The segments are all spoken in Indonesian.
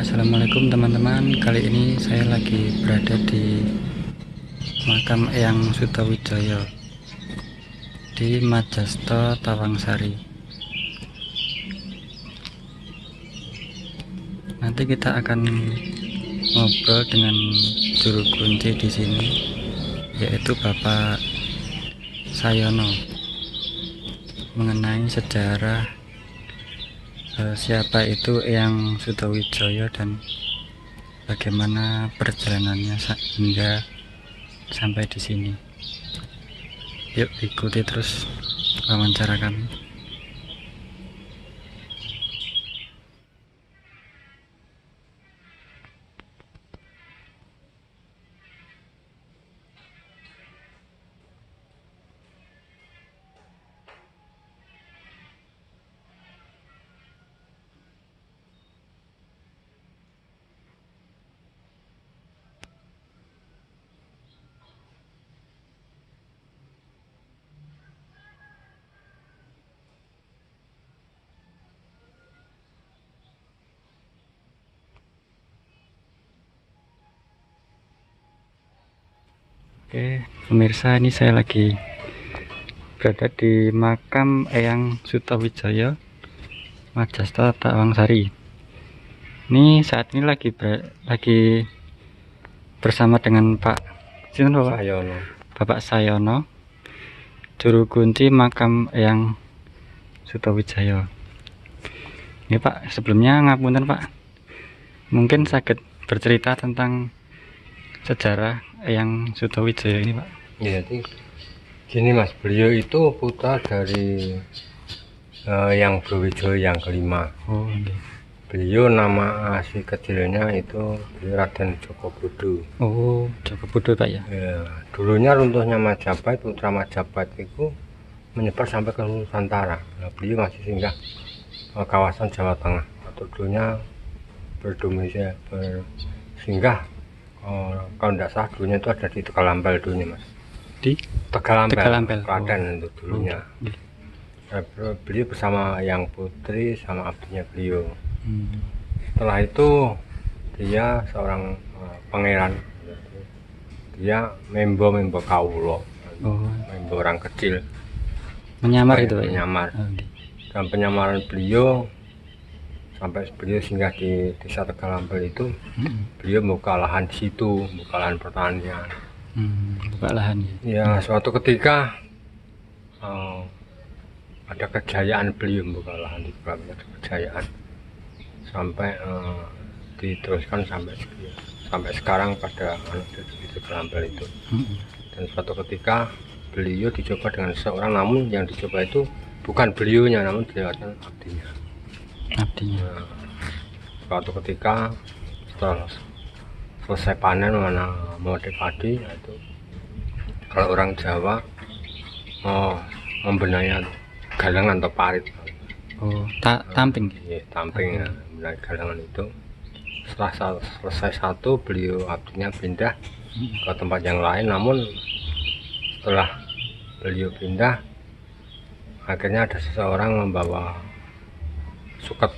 Assalamualaikum teman-teman. Kali ini saya lagi berada di makam Eyang Sutawijaya di Majasto, Tawangsari. Nanti kita akan ngobrol dengan juru kunci di sini, yaitu Bapak Sayono, mengenai sejarah siapa itu Eyang Sutawijaya dan bagaimana perjalanannya hingga sampai di sini. Yuk ikuti terus wawancara kami. Oke, pemirsa, ini saya lagi berada di makam Eyang Sutawijaya, Majasto, Tawangsari. Ini saat ini lagi bersama dengan Pak Sayono. Bapak Sayono, juru kunci makam Eyang Sutawijaya. Ini Pak, sebelumnya ngapunten Pak, mungkin sakit bercerita tentang sejarah Eyang Sutawijaya ini Pak. Ya, jadi gini Mas, beliau itu putra dari Eyang Brawijaya yang kelima. Oh, okay. Beliau nama asli kecilnya itu Raden Jogobodo. Oh, Jogobodo Pak ya. Ya, dulunya runtuhnya Majapahit, putra Majapahit itu menyebar sampai ke Nusantara. Nah, beliau masih singgah ke kawasan Jawa Tengah, atau dulunya berdomisili bersinggah. Kalau tidak salah dulunya itu ada di Tegalampel dulunya Mas. Di Tegalampel. Klaten itu dulunya. Oh, Beliau bersama yang putri sama abdinya beliau. Hmm. Setelah itu dia seorang pangeran. Dia membo kaulo. Oh. Membo orang kecil. Menyamar itu Pak. Menyamar. Oh, dan penyamaran beliau sampai beliau singgah di desa Tegalampel itu, beliau buka lahan di situ, buka lahan pertanian. Buka lahan ya. Suatu ketika ada kejayaan beliau buka lahan di Tegalampel, ada kejayaan sampai diteruskan sampai sekarang pada anak di Tegalampel itu. Dan suatu ketika beliau dicoba dengan seorang, namun yang dicoba itu bukan beliaunya, namun dilewatkan abdinya. Nah, suatu ketika setelah selesai panen mana mode padi, itu kalau orang Jawa membenahi galangan atau parit. Oh, tamping. Iya, tamping ya, membenahi galangan itu. Setelah selesai satu, beliau abdinya pindah ke tempat yang lain, namun setelah beliau pindah, akhirnya ada seseorang membawa suket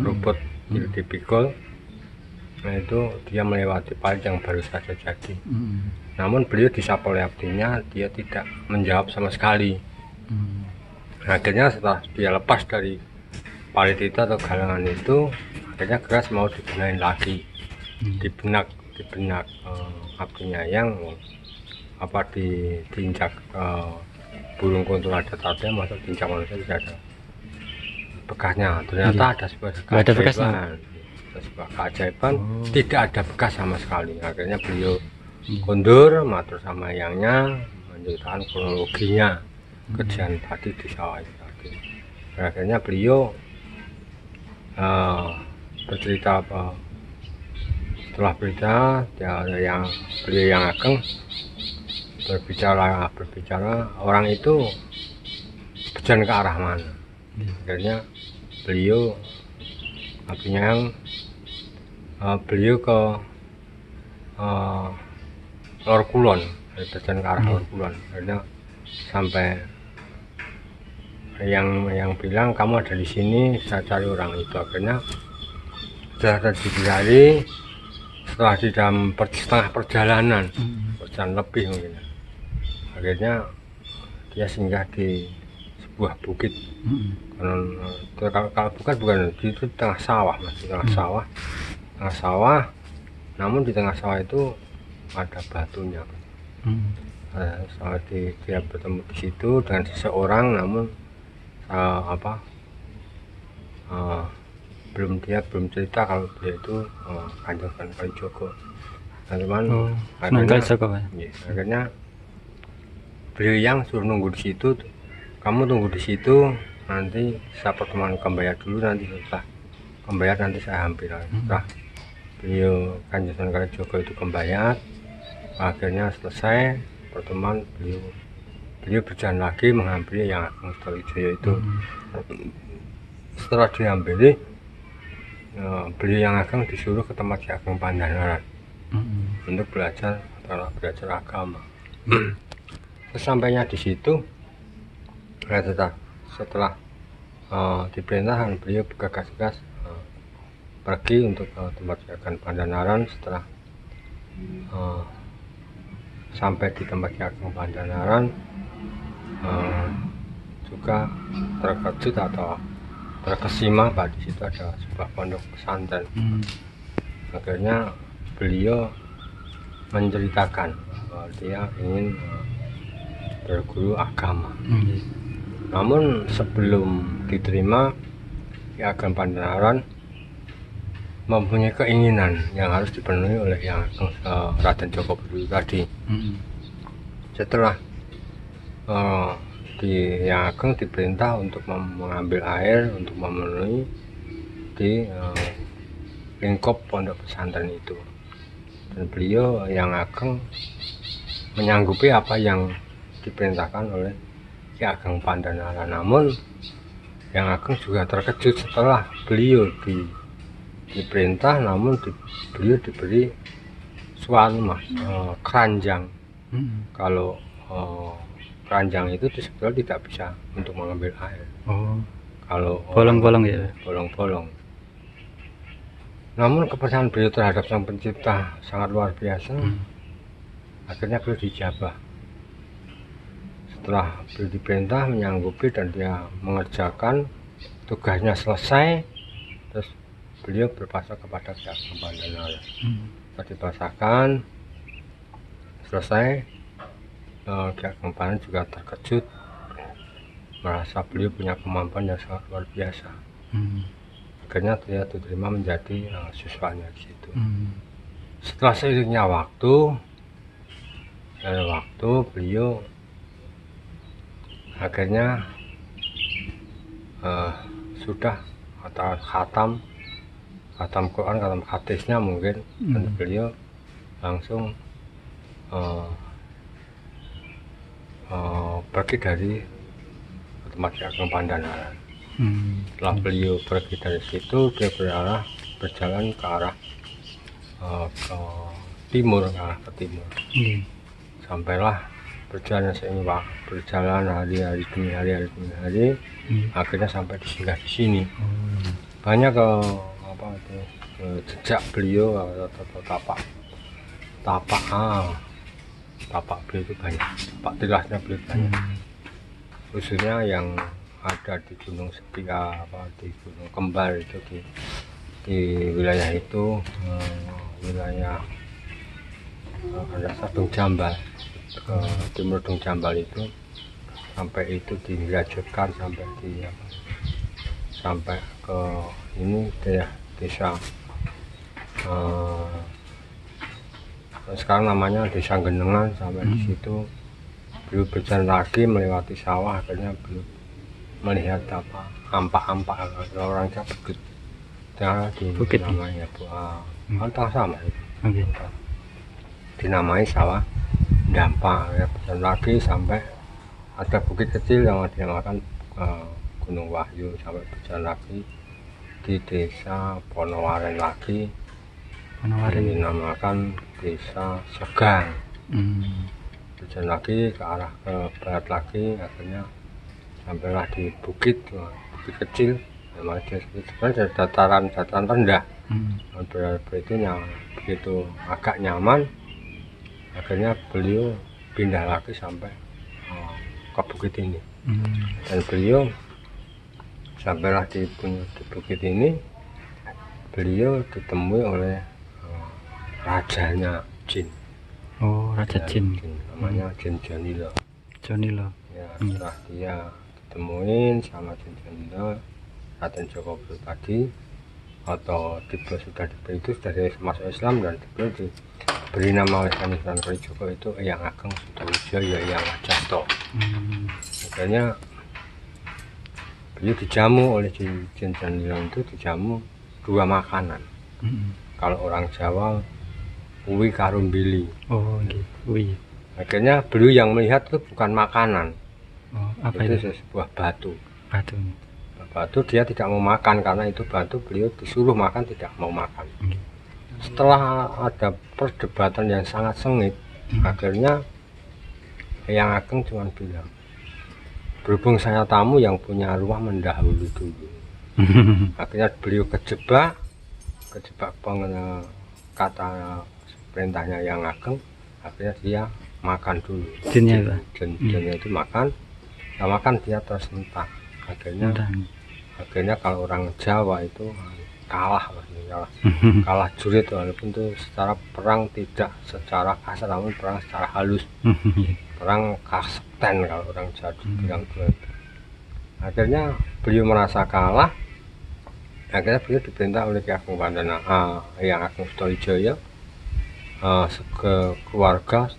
rumput dipikul. Nah, itu dia melewati parit yang baru saja jadi. Namun beliau disapa oleh abdinya, dia tidak menjawab sama sekali. Akhirnya setelah dia lepas dari parit itu atau galangan itu, akhirnya keras mau dibenahin lagi di benak abdinya yang diinjak burung kuntul ada tadi, masuk diinjak manusia tidak ada bekasnya. Ternyata ada sebuah keajaiban, tidak ada bekas sama sekali. Akhirnya beliau kondur, matur sama Eyangnya, menceritakan kronologinya kejadian tadi di sawah itu tadi. Akhirnya beliau bercerita apa, setelah berita beliau yang ageng berbicara orang itu berjalan ke arah mana. Akhirnya beliau artinya beliau ke Lor Kulon, berjalan ke arah Lor Kulon. Akhirnya sampai yang bilang, kamu ada di sini, saya cari orang itu. Akhirnya Sudah ada di hari, setelah di dalam setengah perjalanan, perjalanan lebih mungkin, akhirnya dia singgah di sebuah bukit. Kalau bukan di itu tengah sawah, mas, di tengah sawah, namun di tengah sawah itu ada batunya. Dia bertemu di situ dengan seseorang, namun belum cerita kalau dia itu Kanjeng Sunan Kalijaga. Teman-teman, akhirnya beliau yang suruh nunggu di situ. Kamu tunggu di situ, nanti saya pertemuan Kembayat dulu, nanti setelah Kembayat nanti saya hampir. Setelah beliau Kanjeng Sunan Kalijaga itu Kembayat, akhirnya selesai pertemuan, beliau berjalan lagi menghampiri Yang Ageng Sutawijaya itu. Setelah dihampiri, beliau Yang Ageng disuruh ke tempat Ki Ageng Pandhanaran untuk belajar agama. Sesampainya di situ, setelah diperintahkan, beliau bergegas pergi untuk ke tempat Ki Ageng Pandhanaran. Setelah sampai di tempat Ki Ageng Pandhanaran, juga terkejut atau terkesima bahwa di situ ada sebuah pondok pesantren. Akhirnya beliau menceritakan bahwa dia ingin berguru agama. Namun sebelum diterima, Ki Ageng Pandhanaran mempunyai keinginan yang harus dipenuhi oleh Yang Ageng Raden Joko Budi tadi. Setelah Yang Ageng diperintah untuk mengambil air untuk memenuhi di lingkup pondok pesantren itu, dan beliau Yang Ageng menyanggupi apa yang diperintahkan oleh Ki Ageng Pandhanaran. Namun Yang Ageng juga terkejut setelah beliau diperintah, namun beliau diberi keranjang. Kalau keranjang itu sebetulnya tidak bisa untuk mengambil air. Kalau bolong-bolong ya. Bolong-bolong. Namun kepercayaan beliau terhadap Sang Pencipta sangat luar biasa. Akhirnya beliau dijabah. Setelah beliau diperintah menyanggupi dan dia mengerjakan tugasnya selesai, terus beliau berpasrah kepada Ki Ageng Pandhanaran. Setelah dipasrahkan selesai, Ki Ageng Pandhanaran juga terkejut, merasa beliau punya kemampuan yang sangat luar biasa. Akhirnya dia diterima menjadi siswanya di situ. Setelah seiringnya waktu, beliau akhirnya sudah khatam Quran, khatam hadisnya mungkin, dan beliau langsung pergi dari tempat Ki Ageng Pandhanaran. Setelah beliau pergi dari situ, dia berjalan ke arah ke timur. Sampailah berjalan hari demi hari, akhirnya sampai singgah di sini. Banyak jejak beliau atau tapak beliau itu banyak, tapak tilasnya beliau banyak, khususnya yang ada di Gunung Setia, di Gunung Kembar itu, di wilayah itu, wilayah Dung Jambal, ke timur Dung Jambal itu, sampai itu dirajutkan sampai ke ini desa sekarang namanya Desa Genengan. Sampai di situ beliau berjalan lagi melewati sawah, akhirnya beliau melihat ampak-ampak, orang cabut di bukit namanya antara sama itu. Dinamai sawah dampak. Ya, berjalan lagi sampai ada bukit kecil yang dinamakan Gunung Wahyu, sampai berjalan lagi di Desa Ponowaren lagi, dinamakan Desa Segang. Berjalan lagi ke arah ke barat lagi, akhirnya sampailah di bukit kecil. Memang sebenarnya dataran rendah, begitu agak nyaman, akhirnya beliau pindah lagi sampai ke bukit ini. Dan beliau sampailah di bukit ini, beliau ditemui oleh rajanya jin. Oh, raja jin. Namanya Jin Jonilo. Jonilo. Ya, setelah dia ditemuin sama Jin Jonilo, Raden Joko tadi, atau sudah diberi itu dari masuk Islam, dan diberi nama oleh Sunan Kalijogo itu Eyang Ageng Sutowijoyo Eyang Wajasto. Makanya beliau dijamu oleh Jin Jonilo itu, dijamu 2 makanan. Kalau orang Jawa uwi karumbili. Oh, uwi. Akhirnya beliau yang melihat itu bukan makanan. Oh, apa itu? itu? Sebuah batu. Batu. Dia tidak mau makan karena itu batu, beliau disuruh makan tidak mau makan. Setelah ada perdebatan yang sangat sengit, akhirnya Eyang Ageng cuma bilang, berhubung saya tamu yang punya rumah mendahului dulu. Akhirnya beliau kejebak kata perintahnya Eyang Ageng, akhirnya dia makan dulu. Jinnya itu makan, dia tersentak. Akhirnya kalau orang Jawa itu kalah jurit, walaupun itu secara perang tidak secara kasar, namun perang secara halus. Perang kasten kalau orang Jawa bilang itu. Akhirnya beliau merasa kalah. Akhirnya beliau diperintah oleh Ki Ageng Pandana Eyang Ageng Sutowijoyo, keluarga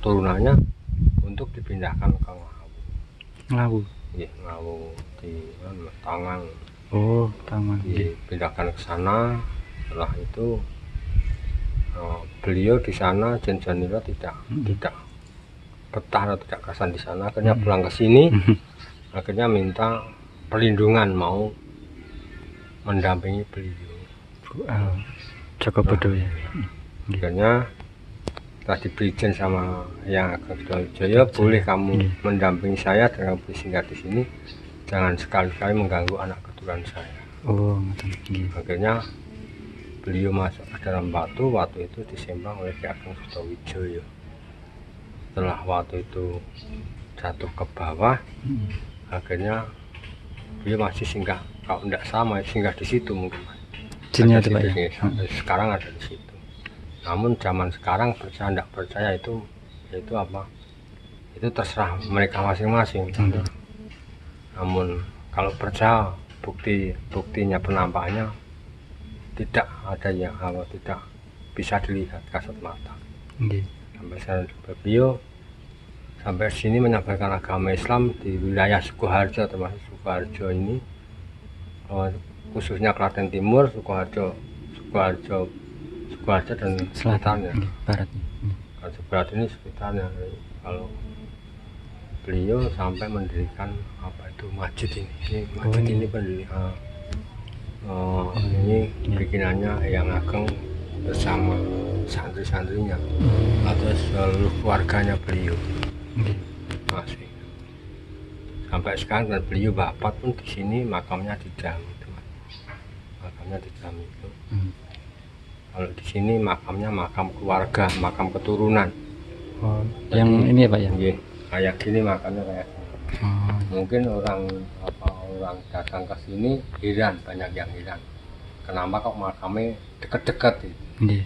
turunannya untuk dipindahkan ke Ngawu. Ngawu di Tangan. Oh, Tangan. Dipindahkan ke sana. Setelah itu beliau di sana, Jin Jonilo tidak betah atau tidak kesan di sana. Akhirnya pulang ke sini. Akhirnya minta perlindungan, mau mendampingi beliau. Joko Bodo ya. Akhirnya setelah diberi izin sama Eyang Ageng Sutowijoyo, boleh kamu mendampingi saya dan kamu singgah di sini, jangan sekali-kali mengganggu anak keturunan saya. Oh, akhirnya beliau masuk ke dalam batu itu disembang oleh Ki Ageng Sutowijoyo. Setelah watu itu jatuh ke bawah, akhirnya beliau masih singgah, kalau tidak sama singgah di situ mungkin. Jinnya itu Pak ya? Sekarang ada di situ. Namun zaman sekarang percaya tidak percaya itu apa? Itu terserah mereka masing-masing. Namun kalau percaya, buktinya penampakannya tidak ada yang tidak bisa dilihat kasat mata. Sampai saya beliau sampai sini menyampaikan agama Islam di wilayah Sukoharjo, termasuk Sukoharjo ini, khususnya Klaten Timur, Sukoharjo dan sekitarnya, barat. Barat ini sekitarnya. Kalau beliau sampai mendirikan masjid ini, ini pendirian ini bikinannya Eyang Ageng bersama santri-santrinya atau seluruh keluarganya beliau. Masih sampai sekarang, dan beliau wafat pun di sini, makamnya di Jam itu. Kalau di sini makamnya makam keluarga, makam keturunan. Oh, yang ini ya Pak ya? Kayak gini makamnya kayak gini. Mungkin orang datang ke sini heran, banyak yang heran. Kenapa kok makamnya dekat-dekat itu?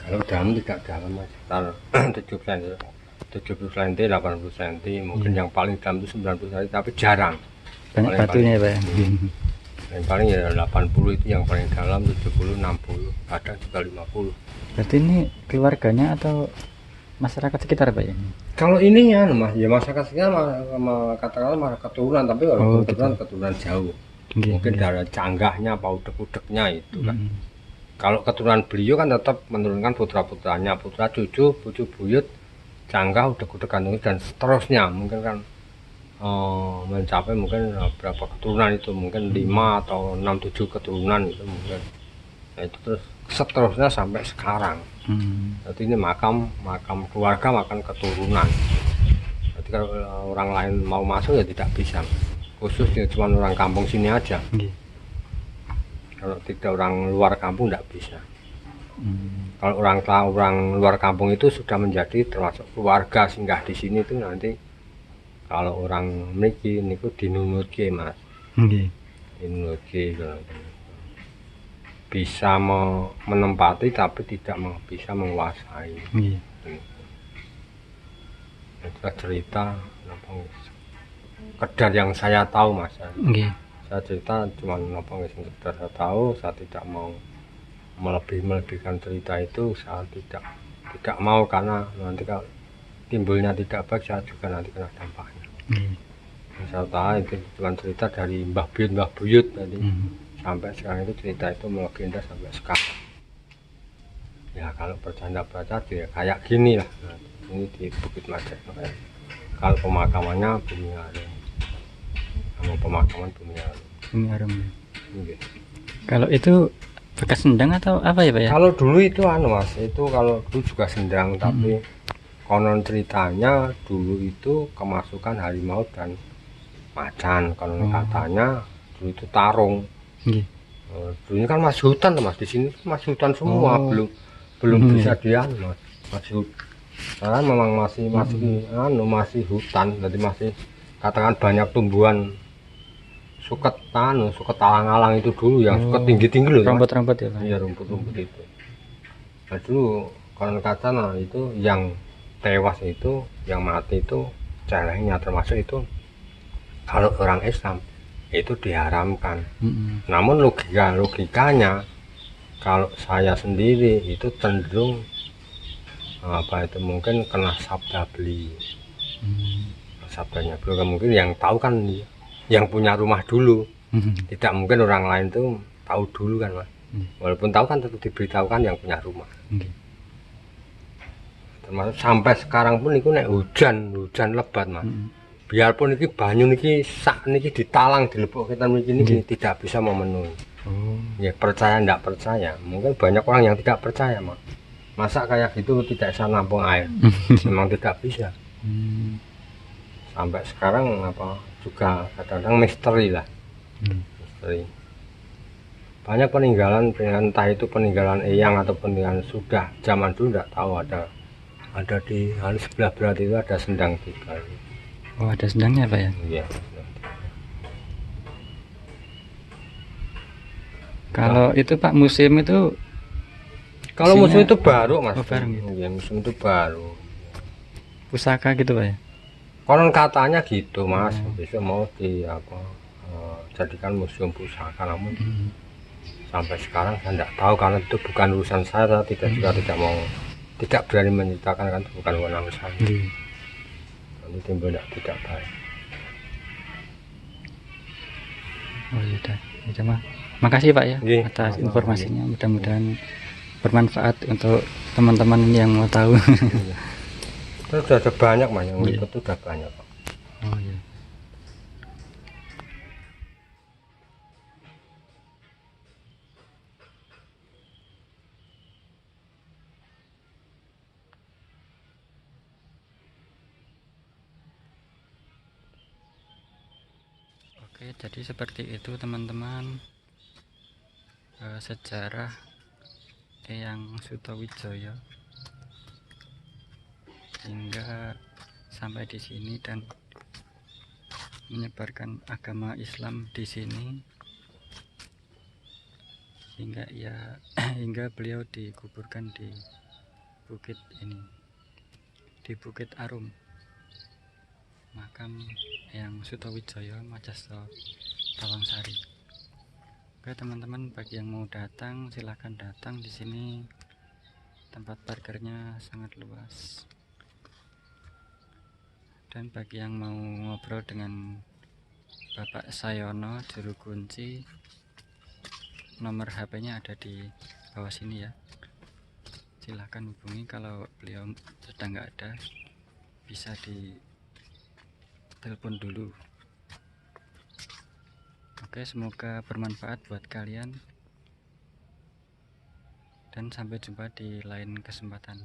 Kalau dalam tidak dalam, sekitar 70 cm, 80 cm, mungkin yang paling dalam itu 90 cm, tapi jarang. Banyak batunya ya Pak ya? Yang paling ya 80 itu yang paling dalam, 70, 60, kadang juga 50. Berarti ini keluarganya atau masyarakat sekitar Pak ya? Kalau ini ya Mas, ya masyarakat sekitar katakanlah masyarakat keturunan, tapi kalau keturunan jauh. Mungkin dari canggahnya, apa udek-udeknya itu kan. Kalau keturunan beliau kan tetap menurunkan putra-putranya, putra cucu buyut, canggah, udek-udek kandung dan seterusnya. Mungkin kan mencapai mungkin berapa keturunan itu, mungkin 5 atau 6-7 keturunan itu mungkin. Nah, itu terus seterusnya sampai sekarang. Jadi ini makam keluarga, makam keturunan. Jadi kalau orang lain mau masuk ya tidak bisa, khususnya cuma orang kampung sini aja. Kalau tidak orang luar kampung tidak bisa. Hmm. Kalau orang luar kampung itu sudah menjadi termasuk keluarga singgah di sini itu nanti kalau orang mriki niku dinunutke Mas. Nggih. Dinunutke bisa menempati tapi tidak bisa menguasai. Nggih. Itu cerita sekedar yang saya tahu Mas. Nggih. Saya cerita cuma sekedar saya tahu, saya tidak mau melebihkan cerita itu, saya tidak mau karena nanti kalau timbulnya tidak baik saya juga nanti kena dampaknya. Saya tahu itu cuma cerita dari Mbah Buyut tadi sampai sekarang itu cerita itu melegenda sampai sekarang. Ya kalau bercanda ya kayak gini lah. Nah, ini di Bukit Majek. Kalau pemakamannya Bumi Harum, sama pemakaman Bumi Harum. Bumi Harum. Okay. Kalau itu bekas sendang atau apa ya Pak ya? Kalau dulu itu Mas, itu kalau dulu juga sendang, tapi konon ceritanya dulu itu kemasukan harimau dan macan. Konon katanya dulu itu tarung. Dulu kan masih hutan Mas, di sini masih hutan semua, belum bisa Mas. Masih karena memang masih hutan, jadi masih katakan banyak tumbuhan suket alang-alang itu dulu yang suket tinggi-tinggi loh, rumput-rumput ya Pak? Iya, rumput-rumput itu. Nah dulu konon katanya itu yang tewas itu, yang mati itu celengnya, termasuk itu kalau orang Islam itu diharamkan. Namun logikanya kalau saya sendiri itu cenderung apa itu mungkin kena sabda beli. Sabdanya beliau mungkin yang tahu kan yang punya rumah dulu. Tidak mungkin orang lain tuh tahu dulu kan Mas. Walaupun tahu kan tetap diberitahukan yang punya rumah. Termasuk sampai sekarang pun itu nek hujan lebat Mas. Biarpun ini banyu niki sak niki ditalang dilebok kita niki tidak bisa memenuhi. Ya percaya ndak percaya, mungkin banyak orang yang tidak percaya Mas. Masa kayak gitu tidak bisa nampung air? Memang tidak bisa. Sampai sekarang apa juga kadang-kadang misteri lah. Misteri. Banyak peninggalan entah itu peninggalan eyang atau peninggalan sudah zaman dulu tidak tahu ada di sebelah berarti itu ada sendang 3. Oh ada sendangnya Pak ya? Iya. Kalau itu Pak museum itu kalau museum itu baru Mas. Baru gitu. Ya, museum itu baru. Pusaka gitu Pak ya? Konon katanya gitu Mas, besok mau jadikan museum pusaka, namun sampai sekarang saya tidak tahu karena itu bukan urusan saya, tidak berani menceritakan kan itu bukan wewenang saya. Nanti timbul tidak baik. Oh iya, ya mah. Makasih Pak ya atas informasinya, mudah-mudahan bermanfaat untuk teman-teman yang mau tahu. Itu sudah ada banyak Mas, yang ikut sudah banyak Pak. Oh iya. Oke, jadi seperti itu teman-teman sejarah Eyang Sutowijoyo hingga sampai di sini dan menyebarkan agama Islam di sini hingga beliau dikuburkan di bukit ini, di Bukit Arum, makam Eyang Sutowijoyo Majasto Tawangsari. Oke teman-teman, bagi yang mau datang silahkan datang. Di sini tempat parkirnya sangat luas. Dan bagi yang mau ngobrol dengan Bapak Sayono Juru Kunci, nomor HP-nya ada di bawah sini ya. Silahkan hubungi, kalau beliau sedang nggak ada bisa di telepon dulu. Oke, semoga bermanfaat buat kalian dan sampai jumpa di lain kesempatan.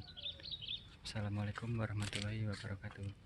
Assalamualaikum warahmatullahi wabarakatuh.